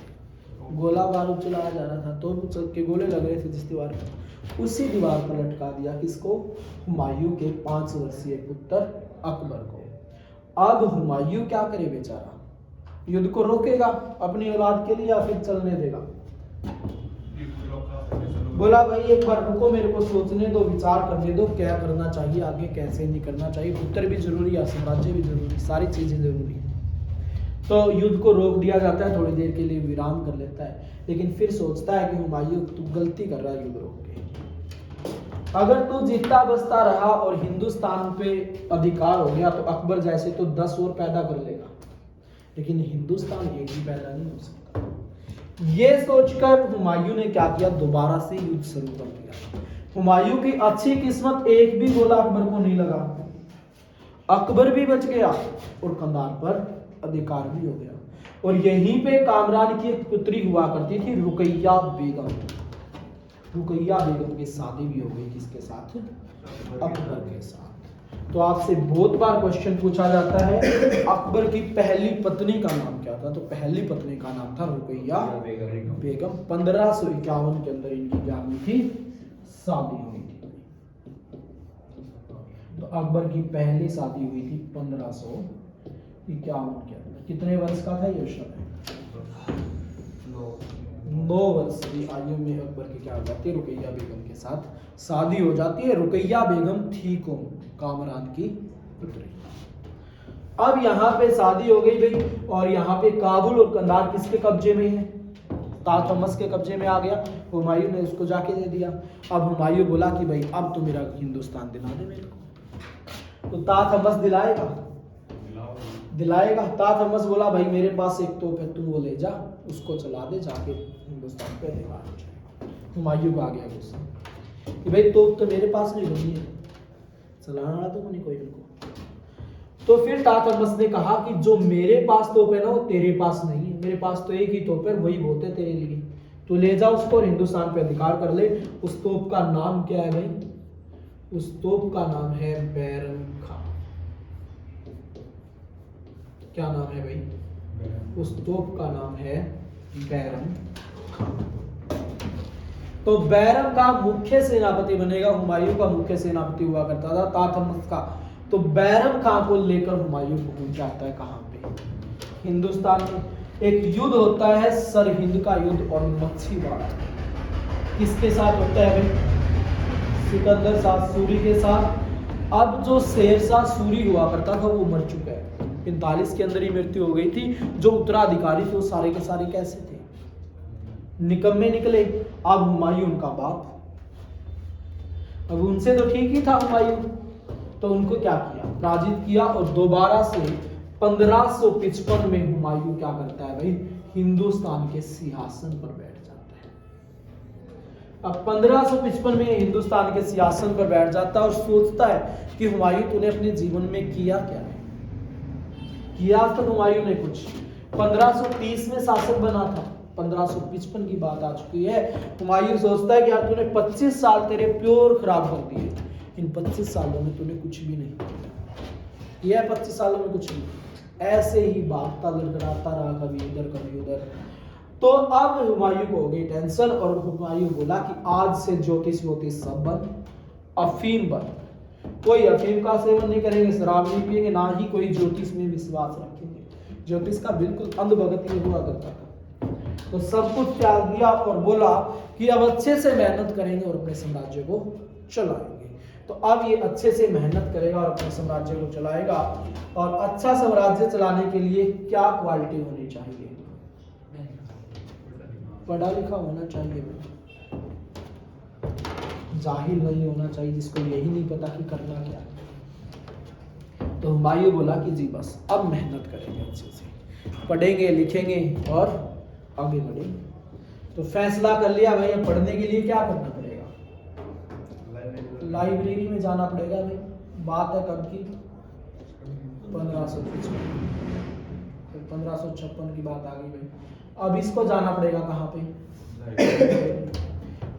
गोला बारूद चलाया जा रहा था, तो चल के गोले लग रहे थे जिस दीवार पर, उसी दीवार पर लटका दिया किसको, हुमायूं के 5 वर्षीय पुत्र अकबर को। अब हुमायूं क्या करे बेचारा, युद्ध को रोकेगा अपनी औलाद के लिए या फिर चलने देगा। बोला भाई एक बार रुको, मेरे को सोचने दो, विचार करने दो, क्या करना चाहिए आगे, कैसे नहीं करना चाहिए। पुत्र भी जरूरी है, साम्राज्य भी जरूरी, सारी चीजें जरूरी है। तो युद्ध को रोक दिया जाता है, थोड़ी देर के लिए विराम कर लेता है, लेकिन फिर सोचता है कि हुमायूं तू गलती कर रहा है युद्ध रोक के। अगर तू जीतता बचता रहा और हिंदुस्तान पे अधिकार हो गया तो अकबर जैसे तो 10 और पैदा कर लेगा, लेकिन हिंदुस्तान एक भी पैदा नहीं हो सकता। ये सोचकर हुमायूं ने क्या किया, दोबारा से युद्ध शुरू कर दिया। हुमायूं की अच्छी किस्मत, एक भी गोला अकबर को नहीं लगा, अकबर भी बच गया और कंधार पर अधिकार भी हो गया। और यहीं पे कामरान की एक पुत्री हुआ करती थी रुकैया बेगम। रुकैया बेगम की शादी भी हो गई किसके साथ, अकबर के साथ। तो आपसे बहुत बार क्वेश्चन पूछा जाता है अकबर की पहली पत्नी का नाम क्या था, तो पहली पत्नी का नाम था रुकैया बेगम। 1551 के अंदर इनकी क्या हुई थी, शादी हुई थी। तो अकबर की पहली शादी हुई थी 1551 के अंदर। कितने वर्ष का था ये समय, 9 वर्ष की आयु में अकबर की क्या हो जाती है, रुकैया बेगम के साथ शादी हो जाती है। रुकैया बेगम थी कौन, कामरान की पुत्री। अब यहाँ पे शादी हो गई भाई, और यहाँ पे काबुल और कंधार किसके कब्जे में है, ताहतमस के कब्जे में आ गया। हुमायूं ने उसको जाके दे दिया। अब हुमायूं बोला कि भाई अब तो मेरा हिंदुस्तान दिला दे मेरे को, तो ताहतमस दिलाएगा। ताहतमस बोला भाई मेरे पास एक तोप है, तू वो ले जा, उसको चला दे, जाके हिंदुस्तान पे अधिकार हो जाएगा। हुमायूं को आ गया गुस्सा कि भाई तोप तो मेरे पास नहीं बनी है, चलाना तो नहीं कोई इनको। तो फिर ताहतमस ने कहा कि जो मेरे पास तोप है ना वो तेरे पास नहीं है, मेरे पास तो एक ही तोप है, वही बहुत है तेरे लिए, तो ले जा उसको और हिंदुस्तान पे अधिकार कर ले। उस तोप का नाम क्या है भाई, उस तोप का नाम है बैरम खां। क्या नाम है भाई, उस तोप का नाम है बैरम खां। तो बैरम का मुख्य सेनापति बनेगा, हुमायूं का मुख्य सेनापति हुआ करता था ताहतमस का। तो बैरम खां को लेकर हुमायूं पहुंच जाता है कहां पे, हिंदुस्तान में। एक युद्ध होता है सरहिंद का युद्ध और मच्छीवाड़ा, किसके साथ होता है भाई, सिकंदर शाह सूरी के साथ। अब जो शेरशाह सूरी हुआ करता था वो मर चुका है, 45 के अंदर ही मृत्यु हो गई थी। जो उत्तराधिकारी थे वो सारे के सारे कैसे थे, निकम्मे निकले। अब हुमायूं उनका बाप, अब उनसे तो ठीक ही था हुमायूं, तो उनको क्या किया, पराजित किया। और दोबारा से 1555 में हुमायूं क्या करता है भाई, हिंदुस्तान के सिंहासन पर बैठ जाता है। अब 1555 में हिंदुस्तान के सिंहासन पर बैठ जाता है और सोचता है कि हुमायूं तूने अपने जीवन में किया क्या है। किया तो हुमायूं ने कुछ, 1530 में शासक बना था, 1555 की बात आ चुकी है। हुमायूं सोचता है कि यार तूने 25 साल तेरे प्योर खराब कर दिए, इन 25 सालों में तूने कुछ भी नहीं किया, 25 सालों में कुछ नहीं, ऐसे ही भागता लड़खड़ाता रहा, कभी इधर कभी उधर। तो अब हुमायूं को हो गई टेंशन और हुमायूं बोला कि आज से ज्योतिष सब बंद, अफीम बंद, कोई अफीम का सेवन नहीं करेंगे, शराब नहीं पिएंगे, ना ही कोई ज्योतिष में विश्वास रखेंगे। ज्योतिष का बिल्कुल अंधभगत ही हुआ करता था। तो सब कुछ त्याग दिया और बोला कि अब अच्छे से मेहनत करेंगे और अपने साम्राज्य को चलाएंगे। तो अब ये अच्छे से मेहनत करेगा और अपने साम्राज्य को चलाएगा। और अच्छा साम्राज्य चलाने के लिए क्या क्वालिटी होनी चाहिए? पढ़ा लिखा होना चाहिए, जाहिल नहीं होना चाहिए जिसको यही नहीं पता कि करना क्या है। तो हुमायूं बोला कि जी बस अब मेहनत करेंगे, अच्छे से पढ़ेंगे लिखेंगे और आगे बढ़ेंगे। तो फैसला कर लिया भाई अब पढ़ने के लिए क्या करना पड़ेगा? लाइब्रेरी में जाना पड़ेगा भाई। बात है कब की? 1556 की बात आ गई भाई। अब इसको जाना पड़ेगा कहाँ पे?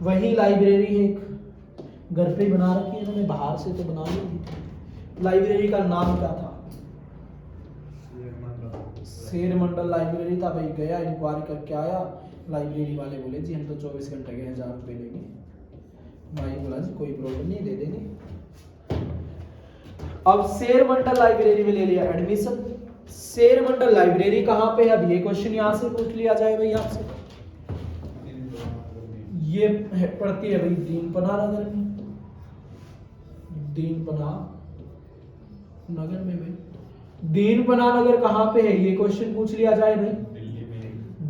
वही लाइब्रेरी है, एक घर पे बना रखी है इन्होंने, बाहर से तो बना ली थी। लाइब्रेरी का नाम क्या था? शेर मंडल लाइब्रेरी था भाई। गया, इंक्वायरी करके आया, लाइब्रेरी वाले बोले जी हम तो 24 घंटे के 1000 रुपये लेंगे। भाई बोला जी कोई प्रॉब्लम नहीं, दे देंगे। अब शेर मंडल लाइब्रेरी में ले लिया एडमिशन। शेर मंडल लाइब्रेरी कहाँ पे है? अब ये क्वेश्चन यहाँ से पूछ लिया जाए भाई आपसे। ये पड़ती है भाई दीनपना नगर में। दीनपना नगर में भाई। दीनपना नगर कहाँ पे है? ये क्वेश्चन पूछ लिया जाए भाई।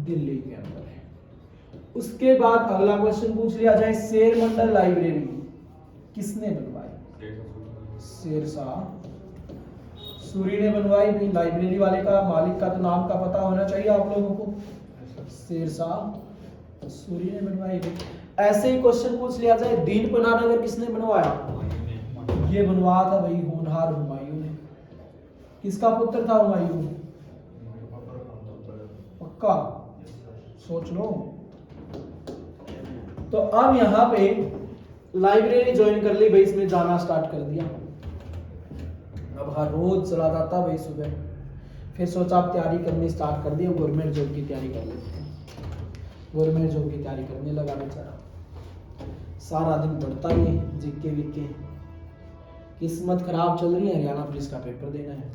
दिल्ली के अंदर है। उसके बाद अगला क्वेश्चन पूछ लिया जाए, शेर मंडल लाइब्रेरी किसने बनवाई? शेरशाह सूरी ने बनवाई भाई। लाइब्रेरी वाले का, मालिक का तो नाम का पता होना चाहिए आप लोगों को। शेरशाह सूरी ने बनवाई भाई। ऐसे ही क्वेश्चन पूछ लिया जाए, दीनपना नगर किसने बनवाया? ये बनवाया था भाई होनहार हुमायूं ने। किसका पुत्र था हुमायूं? पक्का सोच लो। तो अब यहाँ पे लाइब्रेरी ज्वाइन कर ली भाई, इसमें जाना स्टार्ट कर दिया। अब हर रोज चला जाता भाई सुबह। फिर सोचा अब तैयारी करनी स्टार्ट कर दी, गवर्नमेंट जॉब की तैयारी कर लेते हैं। गवर्नमेंट जॉब की तैयारी करने लगा बेचारा। सारा दिन पढ़ता ही है, जिक्के विक्के। किस्मत खराब चल रही है, हरियाणा पुलिस का पेपर देना है।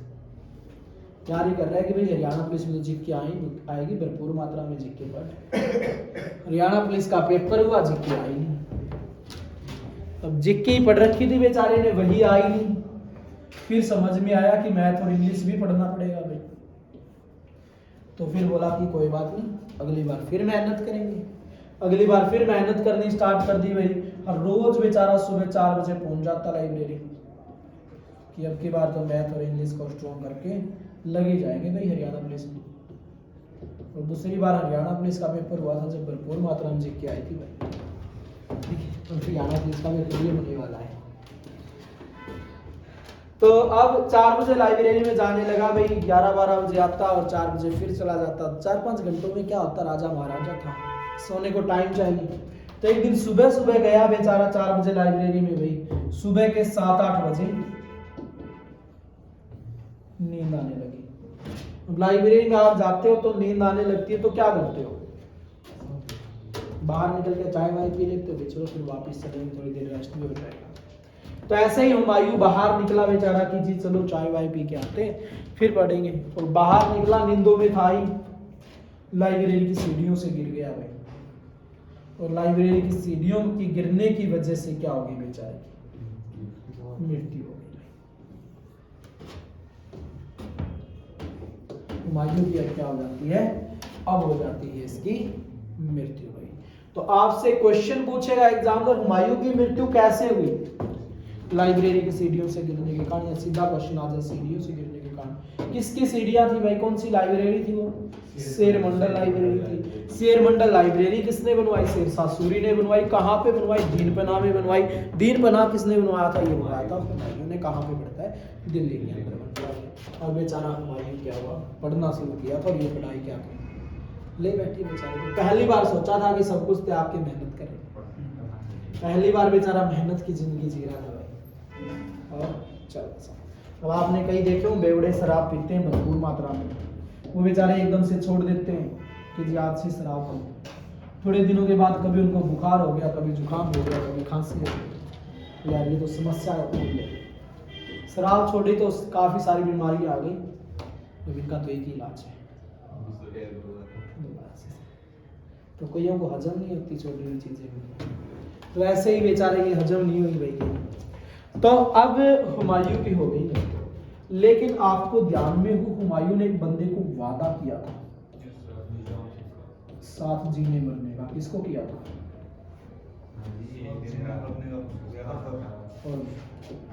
तैयारी कर रहा है कि भाई हरियाणा पुलिस में तो जिक्के आएगी भरपूर मात्रा में, जिक्के पढ़। हरियाणा पुलिस का पेपर हुआ, जिक्के आई नहीं। अब जिक्के ही पढ़ रखी थी बेचारे ने, वही आई नहीं। फिर समझ में आया कि मैथ और इंग्लिश भी पढ़ना पड़ेगा भाई। तो फिर बोला कि कोई बात नहीं, अगली बार फिर मेहनत करेंगे। अगली बार फिर मेहनत करनी स्टार्ट कर दी भाई। हर रोज बेचारा सुबह 4 बजे पहुंच जाता लाइब्रेरी कि अब की बार तो मैथ और इंग्लिश को स्ट्रॉन्ग करके लगे जाएंगे भाई हरियाणा पुलिस में। और दूसरी बार हरियाणा पुलिस का पेपर हुआ था जब भरपूर मात्रा में जिक्के आई थी भाई। तो हरियाणा पुलिस का पेपर ये होने वाला है। तो अब 4 बजे लाइब्रेरी में जाने लगा भाई। 11-12 बजे आता और 4 बजे फिर चला जाता। 4-5 घंटों में क्या होता, राजा महाराजा था, सोने को टाइम चाहिए। तो एक दिन सुबह सुबह गया बेचारा 4 बजे लाइब्रेरी में भाई। सुबह के 7-8 बजे नींद आने लगी। लाइब्रेरी में आप जाते हो तो नींद आने लगती है तो क्या करते हो? बाहर निकल के चाय वाय पी लेते हो, चलो फिर वापस चलेंगे, थोड़ी देर रेस्ट भी हो जाएगा। तो ऐसे ही हुमायूं बाहर निकला बेचारा कि जी चलो चाय वाय पी के आते फिर पढ़ेंगे। और बाहर निकला, नींदों में था ही, लाइब्रेरी की सीढ़ियों से गिर गया भाई। और लाइब्रेरी की सीढ़ियों की गिरने की वजह से क्या होगी बेचारे की? मृत्यु हो गई। हुमायूं की क्या हो जाती है? अब हो जाती है इसकी मृत्यु भाई। तो आपसे क्वेश्चन पूछेगा एग्जामिनर, हुमायूं की मृत्यु कैसे हुई? लाइब्रेरी की सीढ़ियों से गिरने के कारण। या सीधा क्वेश्चन आ जाए, सीढ़ियों से गिरने के कारण। किसकी सीढ़ियां थी भाई? कौन सी लाइब्रेरी थी वो? शेर मंडल लाइब्रेरी थी। शेर मंडल लाइब्रेरी किसने बनवाई? शेरशाह सूरी ने बनवाई। कहाँ पे बनवाई? दीनपना में बनवाई। दीनपना किसने बनवाया था? ये बनवाया था हुमायूं ने। कहाँ पे पढ़ता है? दिल्ली के अंदर बनवाया। और बेचारा हुमायूं क्या हुआ, पढ़ना शुरू किया था। और ये पढ़ाई क्या की, ले बैठी बेचारे। पहली बार सोचा था कि सब कुछ त्याग के मेहनत करें। पहली बार बेचारा मेहनत की जिंदगी जी रहा था। और चलो अब आपने कहीं देखे हो बेवड़े शराब पीते हैं भरपूर मात्रा में, वो बेचारे एकदम से छोड़ देते हैं कि जी आज से शराब करो। थोड़े दिनों के बाद कभी उनको बुखार हो गया, कभी जुकाम हो गया, कभी खांसी हो गई। यार ये तो समस्या है। शराब छोड़ी तो काफ़ी सारी बीमारी आ गई, तो इनका तो एक ही इलाज है, तो कईयों को हजम नहीं होती छोटी हुई चीज़ें, तो ऐसे ही बेचारे ये हजम नहीं हुई भाई। तो अब हुमायूं की हो गई, लेकिन आपको ध्यान में हो हुमायूं ने एक बंदे को वादा किया था साथ जीने मरने का। किसको किया था?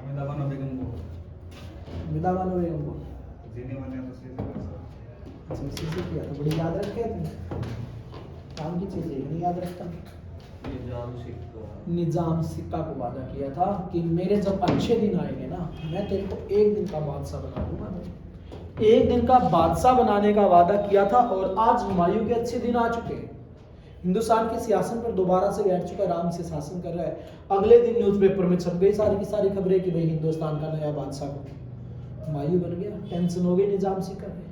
मिदाबानो बेगम को। से किया था, बड़ी याद रखे थे, काम की चीज़ नहीं याद रखता। निजाम सिक्का को वादा किया था कि मेरे जब अच्छे दिन आएंगे ना, मैं तेरे को एक दिन का बादशाह बना दूंगा। एक दिन का बादशाह बनाने का वादा किया था, और आज हुमायूं के अच्छे दिन आ चुके हैं। हिंदुस्तान के सियासत पर दोबारा से बैठ चुका है, आराम से शासन कर रहा है। अगले दिन न्यूज़पेपर में छप गई सारी की सारी खबरें कि भाई हिंदुस्तान का नया बादशाह हुमायूं बन गया। टेंशन हो गई निजाम सिक्का में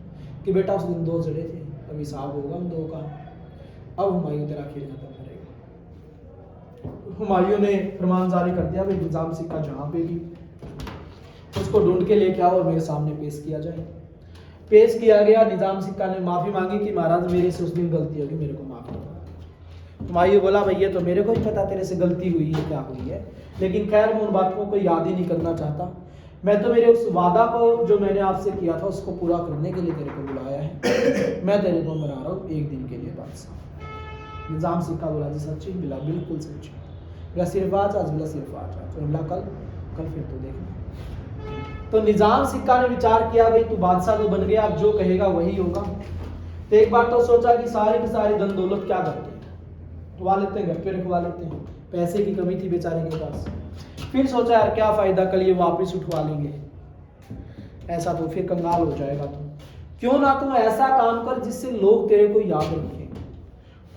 कि बेटा उस दिन दो जड़े थे, अब हिसाब होगा उन दो का, अब हुमायूं तेरा खेल खत्म करेगा। हुमायूं ने फरमान जारी कर दिया, भाई निजाम सिक्का जहाँ पे भी उसको ढूंढ के लेके आओ और मेरे सामने पेश किया जाए। पेश किया गया। निजाम सिक्का ने माफ़ी मांगी कि महाराज मेरे से उस दिन गलती होगी, मेरे को माफ़ करो। हुमायूं बोला भाई ये तो मेरे को ही पता तेरे से गलती हुई है, क्या हुई है, लेकिन खैर मैं उन बातों को याद ही नहीं करना चाहता। मैं तो मेरे उस वादा को जो मैंने आपसे किया था उसको पूरा करने के लिए तेरे को बुलाया है। मैं तेरे को मना रहा हूँ एक दिन के लिए बादशाह। निजाम सिक्का बोला जी सच्ची? बिला बिल्कुल सच्ची। बोला सिर्फ आज बोला सिर्फ आज। तो बोला कल फिर तो देखना। तो निजाम सिक्का ने विचार किया भाई तू बादशाह तो बन गया, अब जो कहेगा वही होगा। तो एक बार तो सोचा कि सारी की सारी धन दौलत क्या करते हैं, उठवा लेते हैं, घर पे रखवा लेते हैं, पैसे की कमी थी बेचारे के पास। फिर सोचा यार क्या फायदा, कल ये वापस उठवा लेंगे, ऐसा तो फिर कंगाल हो जाएगा। तो क्यों ना तुम ऐसा काम कर जिससे लोग तेरे को याद रखें।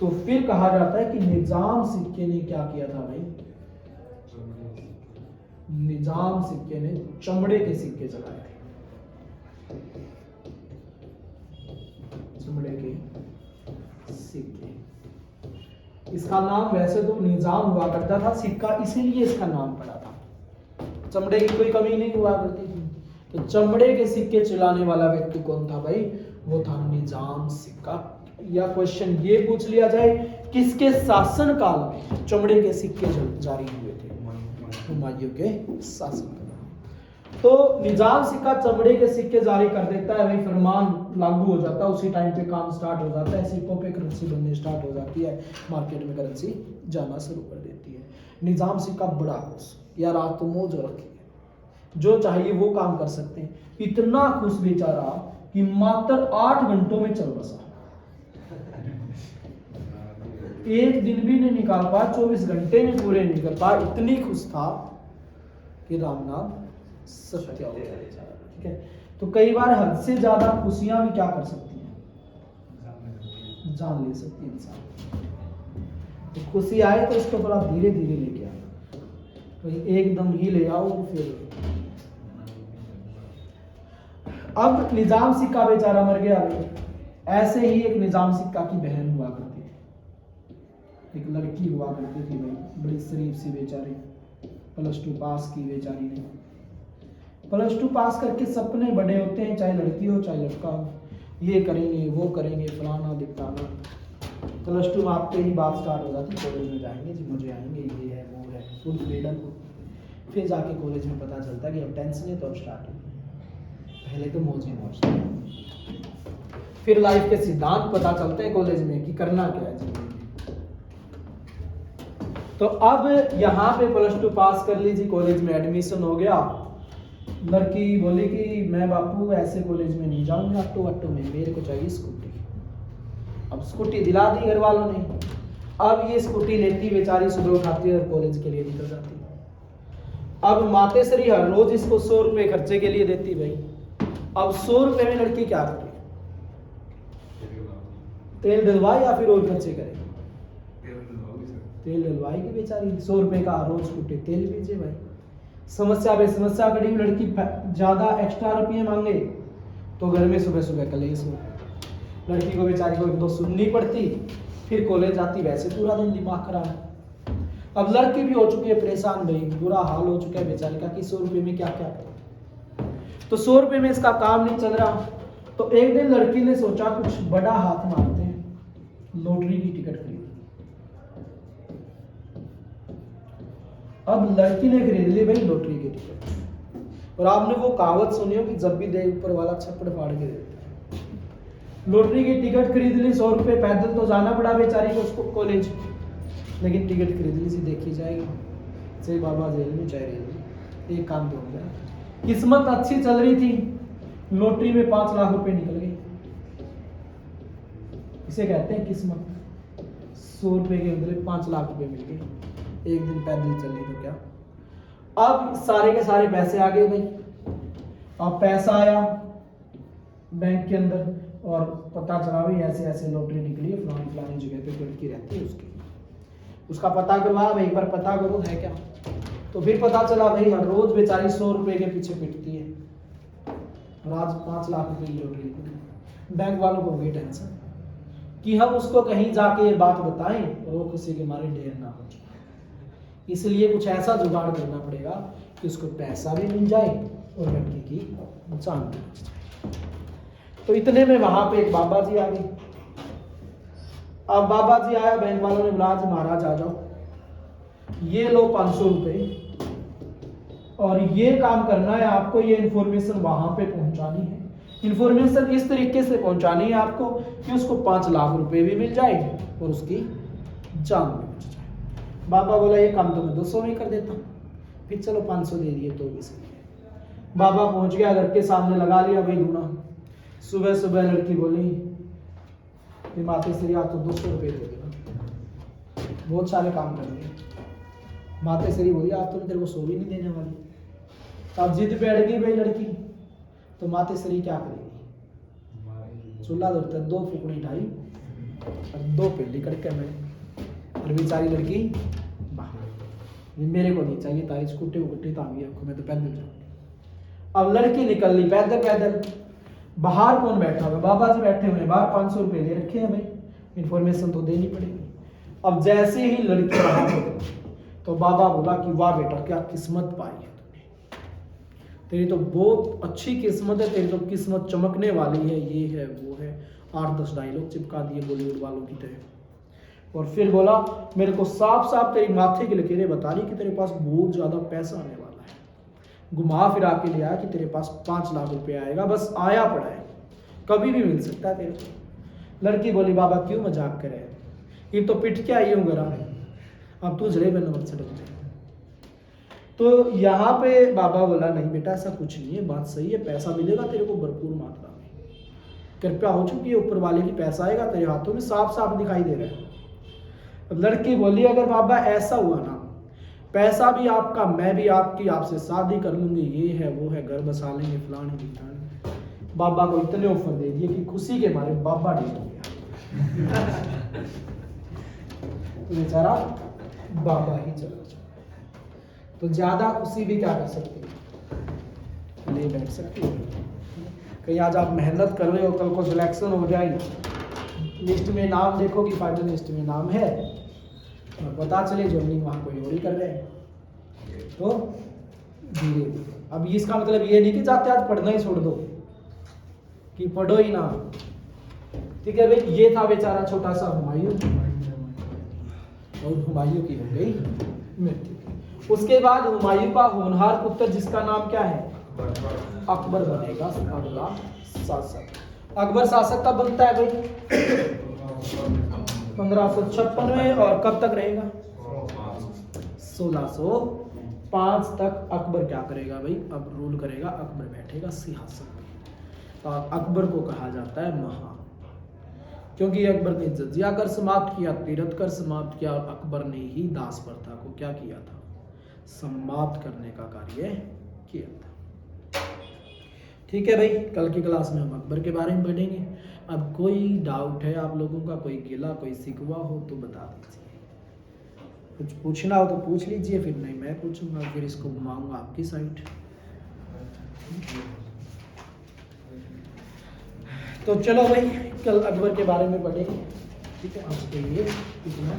तो फिर कहा जाता है कि निजाम सिक्के ने क्या किया था भाई, निजाम सिक्के ने चमड़े के सिक्के चलाए थे। चमड़े के सिक्के, इसका नाम वैसे तो निजाम हुआ करता था, सिक्का इसीलिए इसका नाम पड़ा था। चमड़े की कोई कमी नहीं हुआ करती थी। तो चमड़े के सिक्के चलाने वाला व्यक्ति कौन था भाई? वो था निजाम सिक्का। या क्वेश्चन ये पूछ लिया जाए किसके शासन काल में चमड़े के सिक्के जारी हुए थे? हुमायूं के शासन काल। तो निजाम सिक्का चमड़े के सिक्के जारी कर देता है भाई, फरमान लागू हो जाता है, उसी टाइम पे काम स्टार्ट हो जाता है, सिक्कों पे करेंसी बननी स्टार्ट हो जाती है, मार्केट में करेंसी जाना शुरू कर देती है। निजाम सिक्का बड़ा खुश, यार आज तो मौज हो रखी है, जो चाहिए वो काम कर सकते हैं। इतना खुश बेचारा कि मात्र 8 घंटों में चल बसा, एक दिन भी नहीं निकाल पाया, 24 घंटे में पूरे नहीं कर पाया, इतनी खुश था कि राम नाम सत्य हो गया। ठीक है, तो कई बार हद से ज्यादा खुशियां भी क्या कर सकती हैं, जान ले सकती है इंसान। तो खुशी आए तो उसको थोड़ा धीरे धीरे लेके आओ, तो एकदम ही ले आओ। फिर अब निजाम सिक्का बेचारा मर गया। ऐसे ही एक निजाम सिक्का की बहन हुआ करती थी, एक लड़की हुआ करती थी भाई, बड़ी शरीफ सी बेचारी, +2 पास की बेचारी ने। +2 पास करके सपने बड़े होते हैं, चाहे लड़की हो चाहे लड़का हो, ये करेंगे वो करेंगे फलाना दिखाना। +2 में आपके ही बात स्टार्ट हो जाती, कॉलेज में जाएंगे जी, मुझे आएंगे, ये है वो है, फुल फ्रीडम। फिर जाके कॉलेज में पता चलता है कि अब टेंशन है, तो अब स्टार्ट हो, पहले तो मौज ही मौज। फिर लाइफ के सिद्धांत पता चलते हैं कॉलेज में कि करना क्या है जिंदगी में। तो अब यहाँ पे +2 पास कर लीजिए, कॉलेज में एडमिशन हो गया। लड़की बोली कि मैं बापू ऐसे कॉलेज में नहीं जाऊंगा, ऑटो में, मेरे को चाहिए स्कूटी। अब स्कूटी दिला दी घर वालों ने। अब ये स्कूटी लेती बेचारी, सुबह उठाती है और कॉलेज के लिए निकल जाती है। अब मातेश्वरी हर रोज इसको 100 रुपये खर्चे के लिए देती भाई। अब 100 रुपये में लड़की क्या करे, तेल डलवाए या फिर और खर्चे करे? तेल डलवाएगी बेचारी, 100 रुपये का रोज स्कूटी तेल भेजे भाई। समस्या पे समस्या खड़ी, लड़की ज्यादा एक्स्ट्रा रुपये मांगे तो घर में सुबह सुबह कलेश हो। लड़की को बेचारी को 1-2 सुननी पड़ती, फिर कॉलेज आती, वैसे पूरा दिन दिमाग खराब। अब लड़की भी हो चुकी है परेशान भाई, बुरा हाल हो चुका है बेचारी का कि 100 रुपये में क्या क्या करे। तो 100 रुपये में इसका काम नहीं चल रहा, तो एक दिन लड़की ने सोचा कुछ बड़ा हाथ मारते हैं, लॉटरी की टिकट खरीदी। अब लड़की ने खरीद ली भाई लॉटरी की टिकट, और आपने वो कहावत सुनी हो कि जब भी दे ऊपर वाला छप्पड़ फाड़ के देता है। लॉटरी की टिकट खरीद ली, 100 रुपये, पैदल तो जाना पड़ा बेचारी को उसको कॉलेज, लेकिन टिकट खरीद ली, सी देखी जाएगी, चाहे बाबा जेल में चाहे रेल में, एक काम तो हो गया। किस्मत अच्छी चल रही थी, लॉटरी में 5 लाख रुपए निकल गए। इसे कहते हैं किस्मत। 100 रुपए के बदले 5 लाख रुपए मिल गए, एक दिन पैदल चली तो क्या। अब सारे के सारे पैसे आ गए भाई। अब पैसा आया बैंक के अंदर, और पता चला भाई ऐसे ऐसे लॉटरी निकली है, फलानी जगह पे लड़की रहती है उसकी, उसका पता करवा भाई, एक बार पता करो है क्या। तो फिर पता चला भाई हर रोज बेचारी 100 रुपए के पीछे पिटती है, और आज 5 लाख रुपए की लॉटरी निकली। बैंक वालों को हो गई टेंशन कि हम उसको कहीं जाके ये बात बताएं और वो खुशी के मारे ढेर ना हो, इसलिए कुछ ऐसा जुगाड़ करना पड़ेगा कि उसको पैसा भी मिल जाए और लड़की की जान भी बच जाए। तो इतने में वहां पे एक बाबा जी आ गए। अब बाबा जी आया, बैंक वालों ने बोला जी महाराज आ जाओ, ये लो 500 रुपए, और ये काम करना है आपको, ये इन्फॉर्मेशन वहां पे पहुंचानी है। इन्फॉर्मेशन इस तरीके से पहुंचानी है आपको कि उसको 5 लाख रुपए भी मिल जाए और उसकी जान भी बच जाए। बाबा बोला ये काम तो मैं 200 में कर देता हूँ, फिर चलो 500 दे दिए तो भी सही है। बाबा पहुंच गया, घर के सामने लगा लिया भाई धूना। सुबह सुबह लड़की बोली कि माते श्री आप तो 200 रुपये दे देना, बहुत सारे काम करेंगे। माते श्री बोली आप तो तेरे को 100 भी नहीं देने वाली। अब जिद बैठ गई भाई लड़की, तो माते श्री क्या करेगी, चूल्हा धरता 2 फुकड़ी ढाई और 2 पेली कड़के में, और बेचारी लड़की बाहर, मेरे को नहीं चाहिए तारी स्कूटी उकटी तो आगे मैं तो पैदल जाऊंगी। अब लड़की निकल ली पैदल पैदल। बाहर कौन बैठा हुआ, बाबा जी बैठे हुए बाहर, 500 रुपए ले रखे हैं भाई, इन्फॉर्मेशन तो देनी पड़ेगी। अब जैसे ही लड़की बाहर तो बाबा बोला कि वाह बेटा क्या किस्मत पाई है तुमने, तेरी तो बहुत अच्छी किस्मत है, तेरी तो किस्मत चमकने वाली है, ये है वो है। 8-10 डायलॉग चिपका दिए बॉलीवुड वालों की तरह। और फिर बोला मेरे को साफ साफ तेरी माथे की लकीरें बता रही कि तेरे पास बहुत ज्यादा पैसा आने वाला है, घुमा फिरा के लिया कि तेरे पास 5 लाख रुपए आएगा, बस आया पड़ा है, कभी भी मिल सकता है तेरे को। लड़की बोली बाबा क्यों मजाक करे, ये तो पिट के आई हूँ घर, अब तू जड़े में नमक छटक जाए। तो यहाँ पे बाबा बोला नहीं बेटा ऐसा कुछ नहीं है, बात सही है, पैसा मिलेगा तेरे को भरपूर मात्रा में, कृपया हो चुकी है ऊपर वाले की, पैसा आएगा तेरे हाथों में, साफ साफ दिखाई दे रहा है। लड़की बोली अगर बाबा ऐसा हुआ ना, पैसा भी आपका, मैं भी आपकी, आपसे शादी कर लूंगी, ये है वो है, घर बसा लेंगे, फलाने ढिकाने। बाबा को इतने ऑफर दे दिए कि खुशी के मारे बाबा डेट हो गया। तो बेचारा बाबा ही चला जाए। तो ज्यादा खुशी भी क्या कर सकती है, ले बैठ सकती है। कहीं आज आप मेहनत कर रहे हो, कल को सिलेक्शन हो जाए, लिस्ट में नाम देखो कि फाइनल लिस्ट में नाम है, और पता चले ज्वाइनिंग वहाँ कोई और ही कर रहे हैं, तो धीरे धीरे। अब इसका मतलब ये नहीं कि जाते आज पढ़ना ही छोड़ दो, कि पढ़ो ही ना, ठीक है भाई। ये था बेचारा छोटा सा हुमायूं, और हुमायूं की हो गई मृत्यु। उसके बाद हुमायूं का होनहार पुत्र जिसका नाम क्या है, अकबर बनेगा अगला शासक। अकबर शासक कब बनता है भाई, 1556 में, और कब तक रहेगा, 1605 तक अकबर क्या करेगा भाई, अब रूल करेगा, अकबर बैठेगा सिंहासन पे। तो अकबर को कहा जाता है महान, क्योंकि अकबर ने जजिया कर समाप्त किया, तीरथ कर समाप्त किया, और अकबर ने ही दास प्रथा को क्या किया था, समाप्त करने का कार्य किया था। ठीक है भाई, कल की क्लास में हम अकबर के बारे में पढ़ेंगे। अब कोई डाउट है आप लोगों का, कोई गिला कोई शिकवा हो तो बता दीजिए, कुछ पूछना हो तो पूछ लीजिए, फिर नहीं मैं पूछूंगा, फिर इसको घुमाऊंगा आपकी साइड। तो चलो भाई कल अकबर के बारे में पढ़ेंगे, ठीक है। आज के लिए इतना।